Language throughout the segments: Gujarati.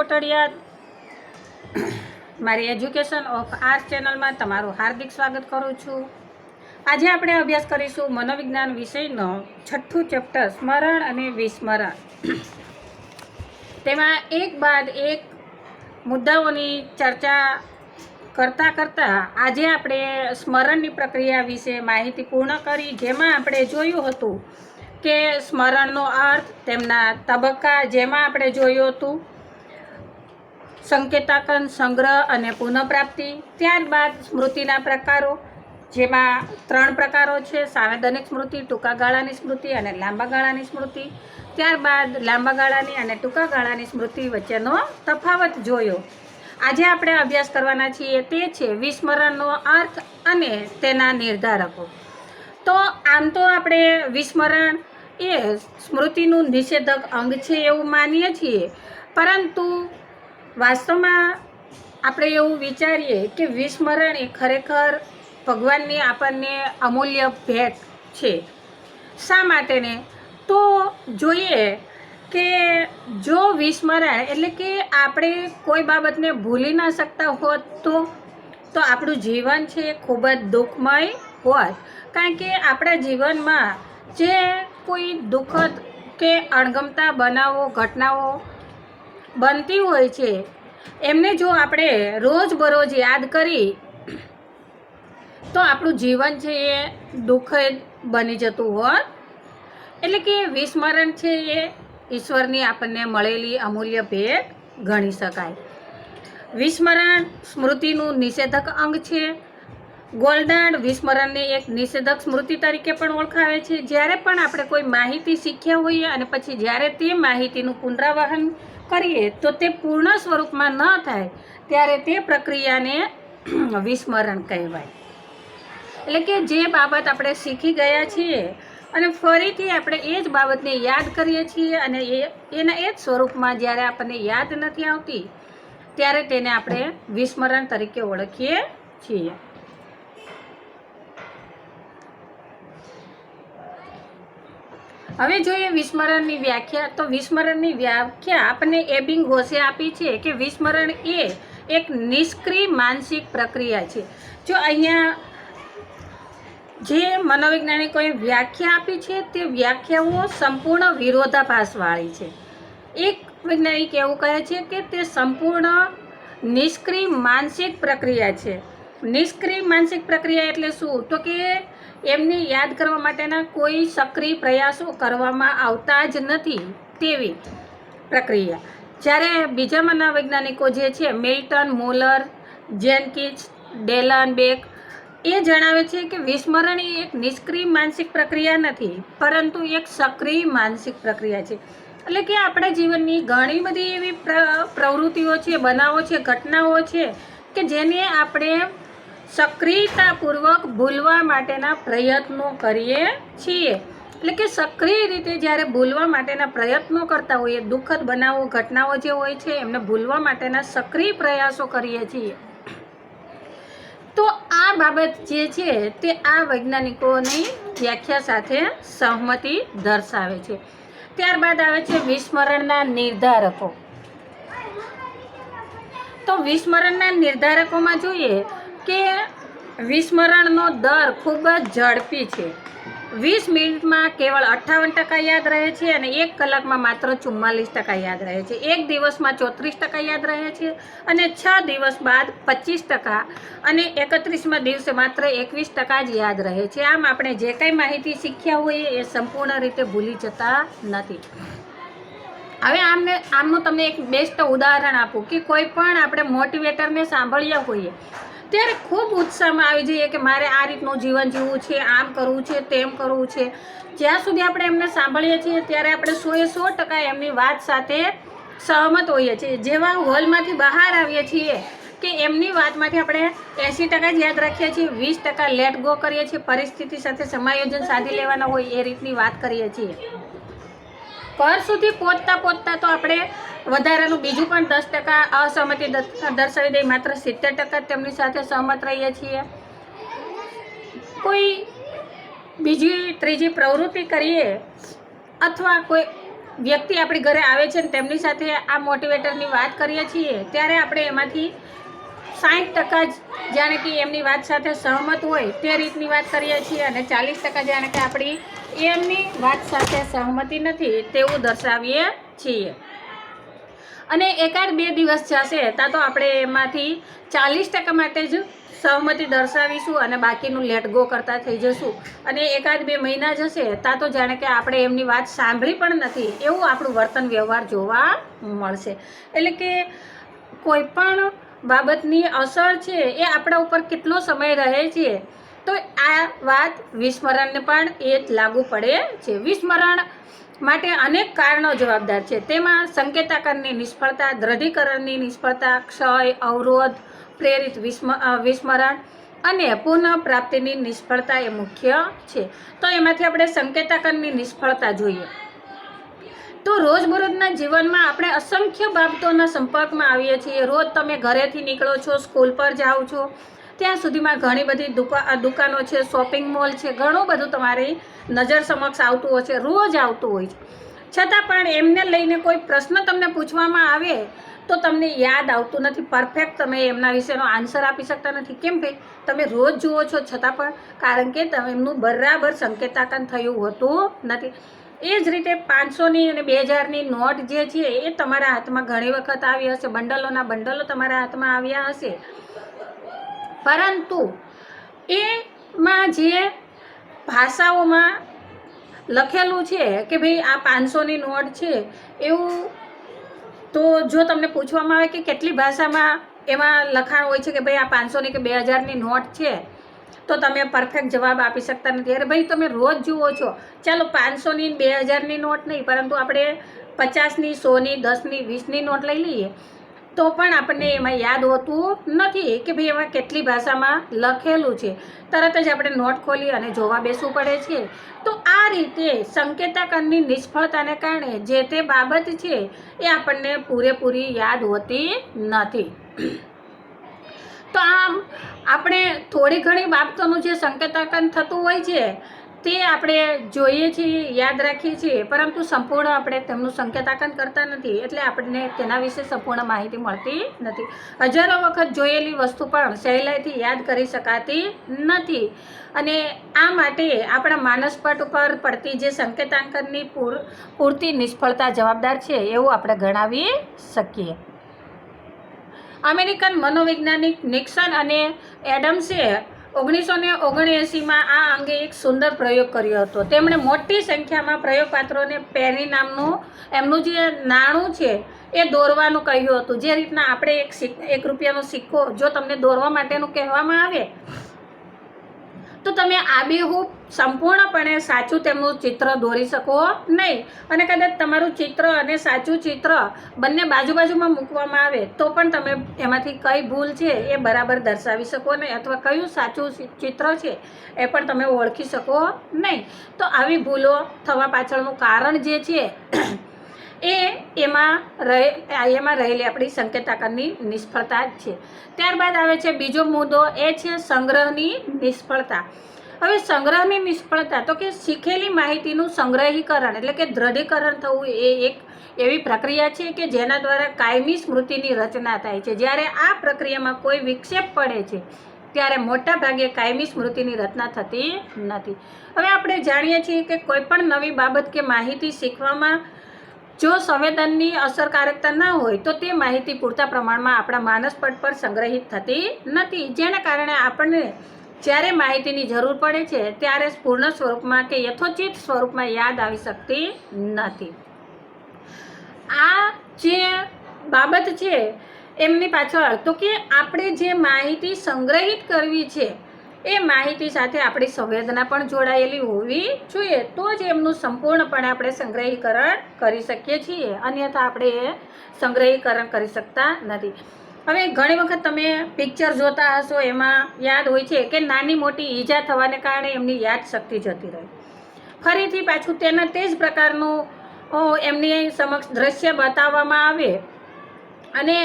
કોટડિયા મારી એજ્યુકેશન ઓફ આર્ટ્સ ચેનલમાં તમારું હાર્દિક સ્વાગત કરું છું। આજે આપણે અભ્યાસ કરીશું મનોવિજ્ઞાન વિષયનો 6થું ચેપ્ટર સ્મરણ અને વિસ્મરણ। તેમાં એક બાદ એક મુદ્દાઓની ચર્ચા કરતાં આજે આપણે સ્મરણની પ્રક્રિયા વિશે માહિતી પૂર્ણ કરી, જેમાં આપણે જોયું હતું કે સ્મરણનો અર્થ, તેમના તબક્કા, જેમાં આપણે જોયું હતું સંકેતાંકન, સંગ્રહ અને પુનઃપ્રાપ્તિ। ત્યારબાદ સ્મૃતિના પ્રકારો, જેમાં 3 પ્રકારો છે: સાંવેદનિક સ્મૃતિ, ટૂંકા ગાળાની સ્મૃતિ અને લાંબા ગાળાની સ્મૃતિ। ત્યારબાદ લાંબા ગાળાની અને ટૂંકા ગાળાની સ્મૃતિ વચ્ચેનો તફાવત જોયો। આજે આપણે અભ્યાસ કરવાના છીએ તે છે વિસ્મરણનો અર્થ અને તેના નિર્ધારકો। તો આમ તો આપણે વિસ્મરણ એ સ્મૃતિનું નિષેધક અંગ છે એવું માનીએ છીએ, પરંતુ વાસ્તવમાં આપણે એવું વિચારીએ કે વિસ્મરણ એ ખરેખર ભગવાનની આપણને અમૂલ્ય ભેટ છે। શા માટેને? તો જોઈએ કે જો વિસ્મરણ એટલે કે આપણે કોઈ બાબતને ભૂલી ન શકતા હોત તો આપણું જીવન છે એ ખૂબ જ દુઃખમય હોત। કારણ કે આપણા જીવનમાં જે કોઈ દુઃખદ કે અણગમતા બનાવો, ઘટનાઓ બનતી હોય છે, એમને જો આપણે રોજબરોજ યાદ કરી તો આપણું જીવન છે એ દુઃખદ બની જતું હોત। એટલે કે વિસ્મરણ છે એ ઈશ્વરની આપણને મળેલી અમૂલ્ય ભેટ ગણી શકાય। વિસ્મરણ સ્મૃતિનું નિષેધક અંગ છે। ગોલ્ડાર્ડ વિસ્મરણને એક નિષેધક સ્મૃતિ તરીકે પણ ઓળખાવે છે। જ્યારે પણ આપણે કોઈ માહિતી શીખ્યા હોઈએ અને પછી જ્યારે તે માહિતીનું પુનરાવહન કરીએ તો તે પૂર્ણ સ્વરૂપમાં ન થાય ત્યારે તે પ્રક્રિયાને વિસ્મરણ કહેવાય। એટલે કે જે બાબત આપણે શીખી ગયા છીએ અને ફરીથી આપણે એ જ બાબતને યાદ કરીએ છીએ અને એના એ જ સ્વરૂપમાં જ્યારે આપણને યાદ નથી આવતી ત્યારે તેને આપણે વિસ્મરણ તરીકે ઓળખીએ છીએ। હવે જોઈએ વિસ્મરણની વ્યાખ્યા। તો વિસ્મરણની વ્યાખ્યા આપણને એબિંગહોસે આપી છે કે વિસ્મરણ એ એક નિષ્ક્રિય માનસિક પ્રક્રિયા છે। જો અહીંયા જે મનોવૈજ્ઞાનિકોએ વ્યાખ્યા આપી છે તે વ્યાખ્યાઓ સંપૂર્ણ વિરોધાભાસવાળી છે। એક વૈજ્ઞાનિક એવું કહે છે કે તે સંપૂર્ણ નિષ્ક્રિય માનસિક પ્રક્રિયા છે। નિષ્ક્રિય માનસિક પ્રક્રિયા એટલે શું? તો કે એમને યાદ કરવા માટેના કોઈ સક્રિય પ્રયાસો કરવામાં આવતા જ નથી તેવી પ્રક્રિયા। જ્યારે બીજા મનોવૈજ્ઞાનિકો જે છે મિલ્ટન, મુલર, જેનકિન્સ, ડેલન, બેક એ જણાવે છે કે વિસ્મરણ એ એક નિષ્ક્રિય માનસિક પ્રક્રિયા નથી, પરંતુ એક સક્રિય માનસિક પ્રક્રિયા છે। એટલે કે આપણા જીવનની ઘણી બધી એવી પ્રવૃત્તિઓ છે, બનાવો છે, ઘટનાઓ છે કે જેને આપણે સક્રિયતાપૂર્વક ભૂલવા માટેના પ્રયત્નો કરીએ છીએ। એટલે કે સક્રિય રીતે જ્યારે ભૂલવા માટેના પ્રયત્નો કરતા હોઈએ, દુઃખદ બનાવો, ઘટનાઓ જે હોય છે એમને ભૂલવા માટેના સક્રિય પ્રયાસો કરીએ છીએ, તો આ બાબત જે છે તે આ વૈજ્ઞાનિકોની વ્યાખ્યા સાથે સહમતિ દર્શાવે છે। ત્યારબાદ આવે છે વિસ્મરણના નિર્ધારકો। તો વિસ્મરણના નિર્ધારકોમાં જોઈએ કે વિસ્મરણનો દર ખૂબ જ ઝડપી છે। 20 મિનિટમાં કેવળ 58% યાદ રહે છે અને 1 કલાકમાં માત્ર 44% યાદ રહે છે। 1 દિવસમાં 34% યાદ રહે છે અને 6 દિવસ બાદ 25% અને 31મા દિવસે માત્ર 21% જ યાદ રહે છે। આમ આપણે જે કંઈ માહિતી શીખ્યા હોઈએ એ સંપૂર્ણ રીતે ભૂલી જતા નથી। હવે આમનું તમને એક બેસ્ટ ઉદાહરણ આપું કે કોઈ પણ આપણે મોટિવેટરને સાંભળ્યા હોઈએ ત્યારે ખૂબ ઉત્સાહમાં આવી જઈએ કે મારે આ રીતનું જીવન જીવવું છે, આમ કરવું છે, તેમ કરવું છે। જ્યાં સુધી આપણે એમને સાંભળીએ છીએ ત્યારે આપણે 100% એમની વાત સાથે સહમત હોઈએ છીએ। જેવા હોલમાંથી બહાર આવીએ છીએ કે એમની વાતમાંથી આપણે 80% જ યાદ રાખીએ છીએ, 20% લેટ ગો કરીએ છીએ, પરિસ્થિતિ સાથે સમાયોજન સાધી લેવાના હોય એ રીતની વાત કરીએ છીએ। ઘર સુધી પહોંચતા તો આપણે વધારાનું બીજું પણ 10% અસહમતિ દર્શાવી દઈએ, માત્ર 70% તેમની સાથે સહમત રહીએ છીએ। કોઈ બીજી ત્રીજી પ્રવૃત્તિ કરીએ અથવા કોઈ વ્યક્તિ આપણી ઘરે આવે છે ને તેમની સાથે આ મોટિવેટરની વાત કરીએ છીએ ત્યારે આપણે એમાંથી 60% જ જાણે કે એમની વાત સાથે સહમત હોય તે રીતની વાત કરીએ છીએ અને 40% જાણે કે આપણી એમની વાત સાથે સહમતી નથી તેવું દર્શાવીએ છીએ. અને એકાદ 2 દિવસ જશે ત્યાં તો આપણે એમાંથી 40% માટે જ સહમતિ દર્શાવીશું અને બાકીનું લેટ ગો કરતા થઈ જશું. અને એકાદ 2 મહિના જશે ત્યાં તો જાણે કે આપણે એમની વાત સાંભળી પણ નથી એવું આપણું વર્તન વ્યવહાર જોવા મળશે. એટલે કે કોઈ પણ બાબતની અસર છે એ આપણા ઉપર કેટલો સમય રહે છે તો આ વાત વિસ્મરણને પણ એ જ લાગુ પડે છે. વિસ્મરણ માટે અનેક કારણો જવાબદાર છે. તેમાં સંકેતાકરની નિષ્ફળતા, દ્રઢીકરણની નિષ્ફળતા, ક્ષય, અવરોધ, પ્રેરિત વિસ્મરણ અને પુનઃપ્રાપ્તિની નિષ્ફળતા એ મુખ્ય છે. તો એમાંથી આપણે સંકેતાકરની નિષ્ફળતા જોઈએ તો રોજબરોજના જીવનમાં આપણે અસંખ્ય બાબતોના સંપર્કમાં આવીએ છીએ. રોજ તમે ઘરેથી નીકળો છો, સ્કૂલ પર જાઓ છો, ત્યાં સુધીમાં ઘણી બધી દુકાનો છે, શોપિંગ મોલ છે, ઘણું બધું તમારી નજર સમક્ષ આવતું હોય છે, રોજ આવતું હોય છે. છતાં પણ એમને લઈને કોઈ પ્રશ્ન તમને પૂછવામાં આવે તો તમને યાદ આવતું નથી. પરફેક્ટ તમે એમના વિશેનો આન્સર આપી શકતા નથી. કેમ ભાઈ? તમે રોજ જુઓ છો છતાં પણ, કારણ કે તમે એમનું બરાબર સંકેતાકન થયું હોતું નથી. એ જ રીતે 500ની અને 2000ની નોટ જે છે એ તમારા હાથમાં ઘણી વખત આવી હશે, બંડલોના બંડલો તમારા હાથમાં આવ્યા હશે, પરંતુ એમાં જે ભાષાઓમાં લખેલું છે કે ભાઈ આ 500ની નોટ છે એવું, તો જો તમને પૂછવામાં આવે કે કેટલી ભાષામાં એમાં લખાણ હોય છે કે ભાઈ આ 500ની કે 2000ની નોટ છે તો તમે પરફેક્ટ જવાબ આપી શકતા નથી. અરે ભાઈ તમે રોજ જુઓ છો, ચાલો 500ની 2000ની નોટ નહીં પરંતુ આપણે 50ની, 100ની, 10ની, 20ની નોટ લઈ લઈએ તો પણ આપણને એમાં યાદ હોતું નથી કે ભાઈ એમાં કેટલી ભાષામાં લખેલું છે. તરત જ આપણે નોટ ખોલી અને જોવા બેસવું પડે છે. તો આ રીતે સંકેતાકરની નિષ્ફળતાને કારણે જે તે બાબત છે એ આપણને પૂરેપૂરી યાદ હોતી નથી. તો આમ આપણે થોડી ઘણી બાબતોનું જે સંકેતાકન થતું હોય છે તે આપણે જોઈએ છીએ, યાદ રાખીએ છીએ, પરંતુ સંપૂર્ણ આપણે તેમનું સંકેતાકન કરતા નથી એટલે આપણને તેના વિશે સંપૂર્ણ માહિતી મળતી નથી. હજારો વખત જોયેલી વસ્તુ પણ સહેલાઈથી યાદ કરી શકાતી નથી અને આ માટે આપણા માનસપટ ઉપર પડતી જે સંકેતાંકનની પૂરતી નિષ્ફળતા જવાબદાર છે એવું આપણે ગણાવી શકીએ. અમેરિકન મનોવૈજ્ઞાનિક નિક્સન અને એડમ્સે 1979માં આ અંગે એક સુંદર પ્રયોગ કર્યો હતો. તેમણે મોટી સંખ્યામાં પ્રયોગપાત્રોને પેની નામનું એમનું જે નાણું છે એ દોરવાનું કહ્યું હતું. જે રીતના આપણે એક રૂપિયાનો સિક્કો જો તમને દોરવા માટેનું કહેવામાં આવે તો તમે આબેહૂબ સંપૂર્ણપણે સાચું તેમનું ચિત્ર દોરી શકો નહીં. અને કદાચ તમારું ચિત્ર અને સાચું ચિત્ર બંને બાજુમાં મૂકવામાં આવે તો પણ તમે એમાંથી કઈ ભૂલ છે એ બરાબર દર્શાવી શકો નહીં અથવા કયું સાચું ચિત્ર છે એ પણ તમે ઓળખી શકો નહીં. તો આવી ભૂલો થવા પાછળનું કારણ જે છે એમાં રહેલી આપણી સંકેતાકરની નિષ્ફળતા જ છે. ત્યારબાદ આવે છે બીજો મુદ્દો, એ છે સંગ્રહની નિષ્ફળતા. હવે સંગ્રહની નિષ્ફળતા તો કે શીખેલી માહિતીનું સંગ્રહીકરણ એટલે કે દ્રઢીકરણ થવું એ એક એવી પ્રક્રિયા છે કે જેના દ્વારા કાયમી સ્મૃતિની રચના થાય છે. જ્યારે આ પ્રક્રિયામાં કોઈ વિક્ષેપ પડે છે ત્યારે મોટા ભાગે કાયમી સ્મૃતિની રચના થતી નથી. હવે આપણે જાણીએ છીએ કે કોઈ પણ નવી બાબત કે માહિતી શીખવામાં જો સંવેદનની અસરકારકતા ના હોય તો તે માહિતી પૂરતા પ્રમાણમાં આપણા માનસપટ પર સંગ્રહિત થતી નથી, જેના કારણે આપણને જ્યારે માહિતીની જરૂર પડે છે ત્યારે પૂર્ણ સ્વરૂપમાં કે યથોચિત સ્વરૂપમાં યાદ આવી શકતી નથી. આ જે બાબત છે એમની પાછળ તો કે આપણે જે માહિતી સંગ્રહિત કરવી છે એ માહિતી સાથે આપણી સંવેદના પણ જોડાયેલી હોવી જોઈએ તો જ એમનું સંપૂર્ણપણે આપણે સંગ્રહીકરણ કરી શકીએ છીએ, અન્યથા આપણે એ સંગ્રહીકરણ કરી શકતા નથી. હવે ઘણી વખત તમે પિક્ચર જોતા હશો, એમાં યાદ હોય છે કે નાની મોટી ઈજા થવાને કારણે એમની યાદશક્તિ જતી રહે. ફરીથી પાછું તેના તે જ પ્રકારનું એમની સમક્ષ દ્રશ્ય બતાવવામાં આવે અને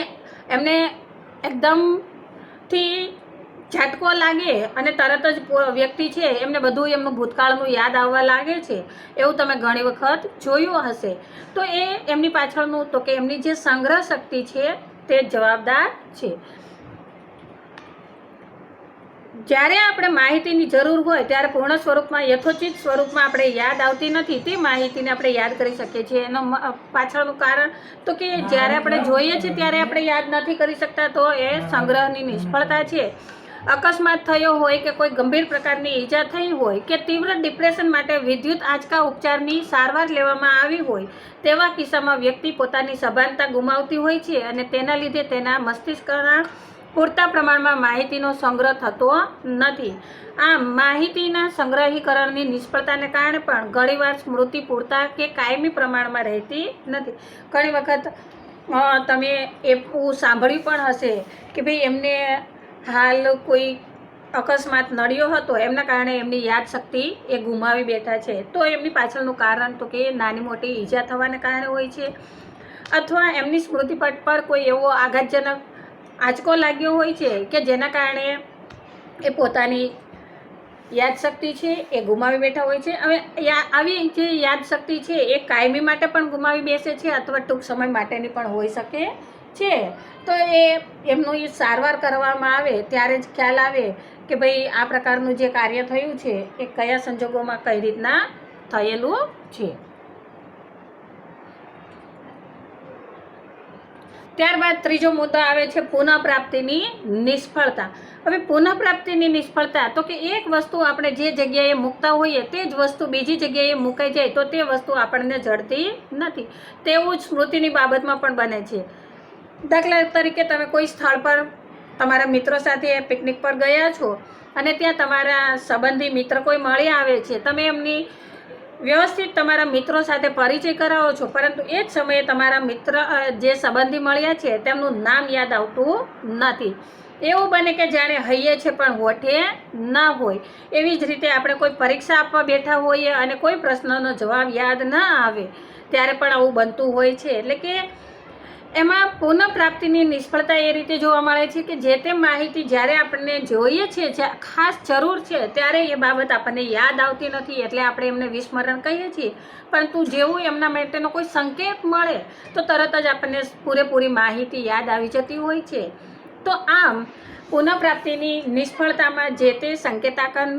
એમને એકદમથી ઝાટકો લાગે અને તરત જ વ્યક્તિ છે એમને બધું એમનું ભૂતકાળનું યાદ આવવા લાગે છે, એવું તમે ઘણી વખત જોયું હશે. તો એ એમની પાછળનું તો કે એમની જે સંગ્રહ શક્તિ છે તે જવાબદાર છે. જ્યારે આપણે માહિતીની જરૂર હોય ત્યારે પૂર્ણ સ્વરૂપમાં યથોચિત સ્વરૂપમાં આપણે યાદ આવતી નથી, તે માહિતીને આપણે યાદ કરી શકીએ છીએ. એનો પાછળનું કારણ તો કે જ્યારે આપણે જોઈએ છીએ ત્યારે આપણે યાદ નથી કરી શકતા, તો એ સંગ્રહની નિષ્ફળતા છે. અકસ્માત થયો હોય કે કોઈ ગંભીર પ્રકારની ઈજા થઈ હોય કે તીવ્ર ડિપ્રેશન માટે વિદ્યુત આંચકા ઉપચારની સારવાર લેવામાં આવી હોય, તેવા કિસ્સામાં વ્યક્તિ પોતાની સભાનતા ગુમાવતી હોય છે અને તેના લીધે તેના મસ્તિષ્કના પૂરતા પ્રમાણમાં માહિતીનો સંગ્રહ થતો નથી. આમ માહિતીના સંગ્રહીકરણની નિષ્ફળતાને કારણે પણ ઘણીવાર સ્મૃતિ પૂરતા કે કાયમી પ્રમાણમાં રહેતી નથી. ઘણી વખત તમે એવું સાંભળ્યું પણ હશે કે ભાઈ એમને હાલ કોઈ અકસ્માત નડ્યો હતો, એમના કારણે એમની યાદશક્તિ એ ગુમાવી બેઠા છે. તો એમની પાછળનું કારણ તો કે નાની મોટી ઈજા થવાને કારણે હોય છે, અથવા એમની સ્મૃતિપટ પર કોઈ એવો આઘાતજનક આંચકો લાગ્યો હોય છે કે જેના કારણે એ પોતાની યાદશક્તિ છે એ ગુમાવી બેઠા હોય છે. હવે આવી જે યાદશક્તિ છે એ કાયમી માટે પણ ગુમાવી બેસે છે અથવા ટૂંક સમય માટેની પણ હોઈ શકે છે. તો એમનું એ સારવાર કરવામાં આવે ત્યારે જ ખ્યાલ આવે કે ભાઈ આ પ્રકારનું જે કાર્ય થયું છે એ કયા સંજોગોમાં કઈ રીતના થયેલું છે. ત્યારબાદ ત્રીજો મુદ્દો આવે છે પુનઃપ્રાપ્તિની નિષ્ફળતા. હવે પુનઃપ્રાપ્તિની નિષ્ફળતા તો કે એક વસ્તુ આપણે જે જગ્યાએ મૂકતા હોઈએ તે જ વસ્તુ બીજી જગ્યાએ મુકાઈ જાય તો તે વસ્તુ આપણને જડતી નથી. તેવું જ સ્મૃતિની બાબતમાં પણ બને છે. દાખલા તરીકે તમે કોઈ સ્થળ પર તમારા મિત્રો સાથે પિકનિક પર ગયા છો અને ત્યાં તમારા સંબંધી મિત્ર કોઈ મળી આવે છે, તમે એમની વ્યવસ્થિત તમારા મિત્રો સાથે પરિચય કરાવો છો, પરંતુ એ જ સમયે તમારા મિત્ર જે સંબંધી મળ્યા છે તેમનું નામ યાદ આવતું નથી. એવું બને કે જાણે હૈયે છે પણ હોઠે ના હોય. એવી જ રીતે આપણે કોઈ પરીક્ષા આપવા બેઠા હોઈએ અને કોઈ પ્રશ્નનો જવાબ યાદ ના આવે ત્યારે પણ આવું બનતું હોય છે. એટલે કે એમાં પુનઃપ્રાપ્તિની નિષ્ફળતા એ રીતે જોવા મળે છે કે જે તે માહિતી જ્યારે આપણને જોઈએ છે, જે ખાસ જરૂર છે ત્યારે એ બાબત આપણને યાદ આવતી નથી, એટલે આપણે એમને વિસ્મરણ કહીએ છીએ. પરંતુ જેવું એમના માટેનો કોઈ સંકેત મળે તો તરત જ આપણને પૂરેપૂરી માહિતી યાદ આવી જતી હોય છે. તો આમ પુનઃપ્રાપ્તિની નિષ્ફળતામાં જે તે સંકેતાકન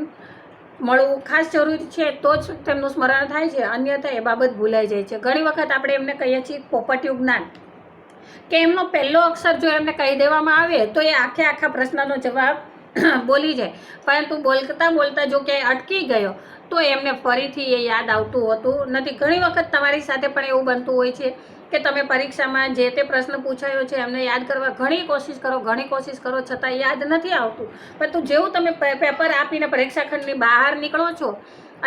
મળવું ખાસ જરૂરી છે તો જ તેમનું સ્મરણ થાય છે, અન્યથા એ બાબત ભૂલાઈ જાય છે. ઘણી વખત આપણે એમને કહીએ છીએ પોપટિયું જ્ઞાન, કે એમનો પહેલો અક્ષર જો એમને કહી દેવામાં આવે તો એ આખા પ્રશ્નનો જવાબ બોલી જાય, પરંતુ બોલતા બોલતા જો ક્યાંય અટકી ગયો તો એમને ફરીથી એ યાદ આવતું હોતું નથી. ઘણી વખત તમારી સાથે પણ એવું બનતું હોય છે કે તમે પરીક્ષામાં જે તે પ્રશ્ન પૂછાયો છે એમને યાદ કરવા ઘણી કોશિશ કરો છતાં યાદ નથી આવતું. પરંતુ જેવું તમે પેપર આપીને પરીક્ષા ખંડની બહાર નીકળો છો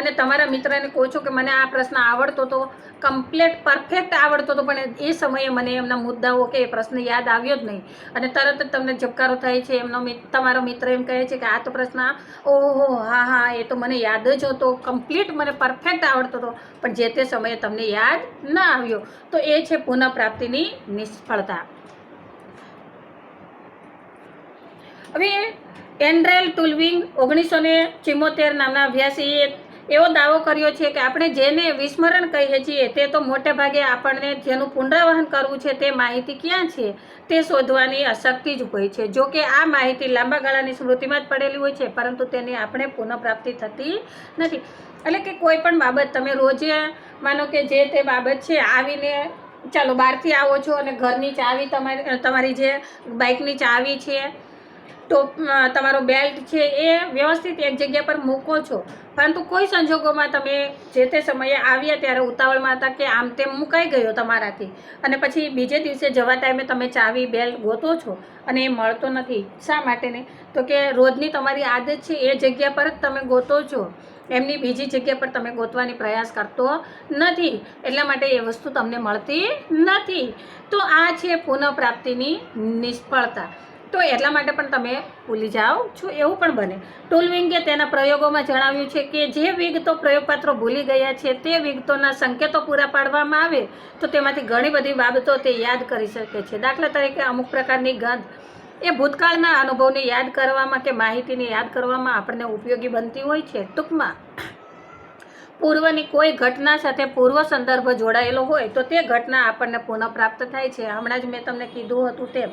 અને તમારા મિત્રને કહો છો કે મને આ પ્રશ્ન આવડતો હતો, કમ્પ્લીટ પરફેક્ટ આવડતો હતો, પણ એ સમયે મને એમના મુદ્દાઓ કે એ પ્રશ્ન યાદ આવ્યો જ નહીં, અને તરત જ તમને ઝબકારો થાય છે. તમારો મિત્ર એમ કહે છે કે આ તો પ્રશ્ન ઓહો હા એ તો મને યાદ જ હતો, કમ્પ્લીટ મને પરફેક્ટ આવડતો હતો, પણ જે તે સમયે તમને યાદ ના આવ્યો. તો એ છે પુનઃપ્રાપ્તિની નિષ્ફળતા. હવે એન્ડ્રેલ ટુલવિંગ 1974 નામના અભ્યાસીએ એવો દાવો કર્યો છે કે આપણે જેને વિસ્મરણ કહીએ છીએ તે તો મોટે ભાગે આપણને જેનું પુનરાવહન કરવું છે તે માહિતી ક્યાં છે તે શોધવાની અશક્તિ જ હોય છે. જો કે આ માહિતી લાંબા ગાળાની સ્મૃતિમાં જ પડેલી હોય છે, પરંતુ તેની આપણે પુનઃપ્રાપ્તિ થતી નથી. એટલે કે કોઈ પણ બાબત તમે રોજે માનો કે જે તે બાબત છે, આવીને ચાલો બહારથી આવો છો અને ઘરની ચાવી તમારી જે બાઇકની ચાવી છે તો તમારો બેલ્ટ છે એ વ્યવસ્થિત એક જગ્યા પર મૂકો છો, પરંતુ કોઈ સંજોગોમાં તમે જે તે સમયે આવ્યા ત્યારે ઉતાવળમાં હતા કે આમ તેમ મુકાઈ ગયો તમારાથી, અને પછી બીજે દિવસે જવા ટાઈમે તમે ચાવી બેલ્ટ ગોતો છો અને એ મળતો નથી. શા માટે ને? તો કે રોજની તમારી આદત છે એ જગ્યા પર જ તમે ગોતો છો, એમની બીજી જગ્યા પર તમે ગોતવાની પ્રયાસ કરતો નથી, એટલા માટે એ વસ્તુ તમને મળતી નથી. તો આ છે પુનઃપ્રાપ્તિની નિષ્ફળતા. તો એટલા માટે પણ તમે ભૂલી જાઓ છો, એવું પણ બને. ટુલવિંગે તેના પ્રયોગોમાં જણાવ્યું છે કે જે વિગતો પ્રયોગપાત્રો ભૂલી ગયા છે તે વિગતોના સંકેતો પૂરા પાડવામાં આવે તો તેમાંથી ઘણી બધી બાબતો તે યાદ કરી શકે છે. દાખલા તરીકે અમુક પ્રકારની ગંધ એ ભૂતકાળના અનુભવને યાદ કરવામાં કે માહિતીને યાદ કરવામાં આપણને ઉપયોગી બનતી હોય છે. ટૂંકમાં પૂર્વની કોઈ ઘટના સાથે પૂર્વ સંદર્ભ જોડાયેલો હોય તો તે ઘટના આપણને પુનઃપ્રાપ્ત થાય છે. હમણાં જ મેં તમને કીધું હતું તેમ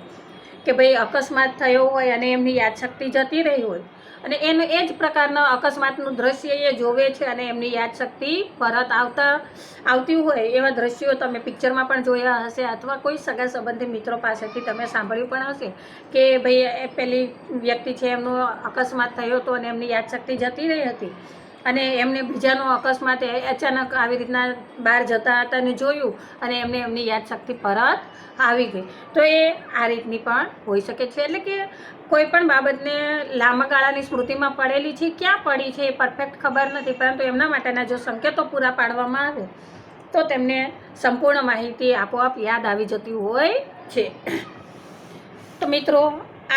કે ભાઈ અકસ્માત થયો હોય અને એમની યાદશક્તિ જતી રહી હોય અને એનું એ જ પ્રકારના અકસ્માતનું દ્રશ્ય એ જોવે છે અને એમની યાદશક્તિ પરત આવતી હોય એવા દ્રશ્યો તમે પિક્ચરમાં પણ જોયા હશે અથવા કોઈ સગા સંબંધી મિત્રો પાસેથી તમે સાંભળ્યું પણ હશે કે ભાઈ એ પેલી વ્યક્તિ છે એમનો અકસ્માત થયો હતો અને એમની યાદશક્તિ જતી રહી હતી અને એમને બીજાનો અકસ્માત અચાનક આવી રીતના બહાર જતા હતા અને જોયું અને એમની યાદશક્તિ પરત આવી ગઈ. તો એ આ રીતની પણ હોઈ શકે છે. એટલે કે કોઈ પણ બાબતને લાંબા ગાળાની સ્મૃતિમાં પડેલી છે, ક્યાં પડી છે એ પરફેક્ટ ખબર નથી, પરંતુ એમના માટેના જો સંકેતો પૂરા પાડવામાં આવે તો તેમને સંપૂર્ણ માહિતી આપોઆપ યાદ આવી જતી હોય છે. તો મિત્રો,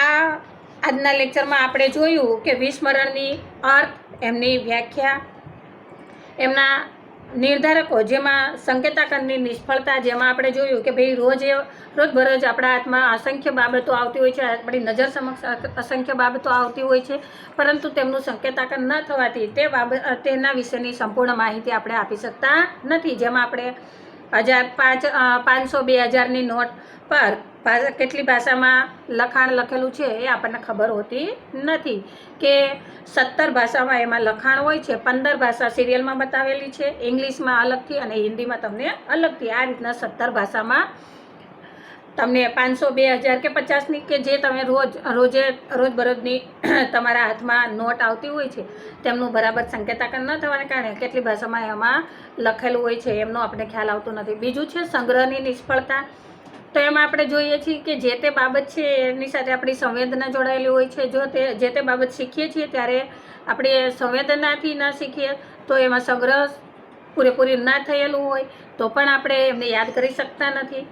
આજના લેક્ચરમાં આપણે જોયું કે વિસ્મરણની અર્થ, એમની વ્યાખ્યા, એમના નિર્ધારકો, જેમાં સંકેતાકરની નિષ્ફળતા, જેમાં આપણે જોયું કે ભાઈ રોજબરોજ આપણા હાથમાં અસંખ્ય બાબતો આવતી હોય છે, આપણી નજર સમક્ષ અસંખ્ય બાબતો આવતી હોય છે, પરંતુ તેમનું સંકેતાકન ન થવાથી તેના વિશેની સંપૂર્ણ માહિતી આપણે આપી શકતા નથી. જેમાં આપણે 500, 2000ની નોટ પર કેટલી ભાષામાં લખાણ લખેલું છે એ આપણને ખબર હોતી નથી, કે 17 ભાષામાં એમાં લખાણ હોય છે, 15 ભાષા સિરિયલમાં બતાવેલી છે, ઇંગ્લિશમાં અલગથી અને હિન્દીમાં તમને અલગથી. આ રીતના 17 ભાષામાં તમને 500, 2000 કે 50ની કે જે તમે રોજબરોજની તમારા હાથમાં નોટ આવતી હોય છે તેમનું બરાબર સંકેતાકન ન થવાને કારણે કેટલી ભાષામાં એમાં લખેલું હોય છે એમનો આપણે ખ્યાલ આવતો નથી. બીજું છે સંગ્રહની નિષ્ફળતા. તો એમાં આપણે જોઈએ છીએ કે જે તે બાબત છે એની સાથે આપણી સંવેદના જોડાયેલી હોય છે. જો જે તે બાબત શીખીએ છીએ ત્યારે આપણે સંવેદનાથી ન શીખીએ તો એમાં સંગ્રહ પૂરેપૂરી ના થયેલું હોય તો પણ આપણે એમને યાદ કરી શકતા નથી.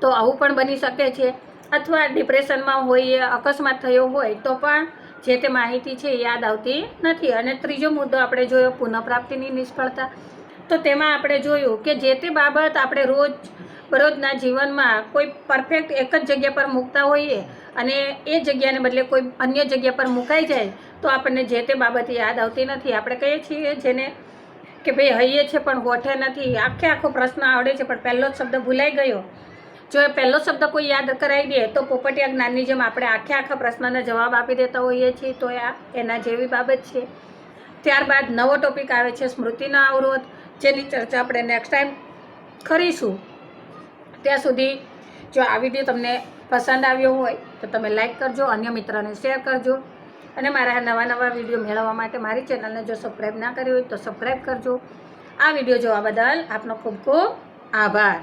તો આવું પણ બની શકે છે. અથવા ડિપ્રેશનમાં હોઈએ, અકસ્માત થયો હોય તો પણ જે તે માહિતી છે એ યાદ આવતી નથી. અને ત્રીજો મુદ્દો આપણે જોયો પુનઃપ્રાપ્તિની નિષ્ફળતા. તો તેમાં આપણે જોયું કે જે તે બાબત આપણે રોજના જીવનમાં કોઈ પરફેક્ટ એક જ જગ્યા પર મૂકતા હોઈએ અને એ જગ્યાને બદલે કોઈ અન્ય જગ્યા પર મુકાઈ જાય તો આપણને જે તે બાબત યાદ આવતી નથી. આપણે કહીએ છીએ જેને કે ભાઈ હૈયે છે પણ હોઠે નથી. આખો પ્રશ્ન આવડે છે પણ પહેલો જ શબ્દ ભૂલાઈ ગયો. જો એ પહેલો શબ્દ કોઈ યાદ કરાવી દે તો પોપટિયા જ્ઞાનની જેમ આપણે આખા પ્રશ્નના જવાબ આપી દેતા હોઈએ છીએ. તો એના જેવી બાબત છે. ત્યારબાદ નવો ટોપિક આવે છે સ્મૃતિનો અવરોધ, જેની ચર્ચા આપણે નેક્સ્ટ ટાઈમ કરીશું. ત્યાં સુધી જો આ વિડીયો તમને પસંદ આવ્યો હોય તો તમે લાઈક કરજો, અન્ય મિત્રોને શેર કરજો અને મારા નવા વિડીયો મેળવવા માટે મારી ચેનલને જો સબસ્ક્રાઈબ ના કરી હોય તો સબસ્ક્રાઈબ કરજો. આ વિડીયો જોવા બદલ આપનો ખૂબ ખૂબ આભાર.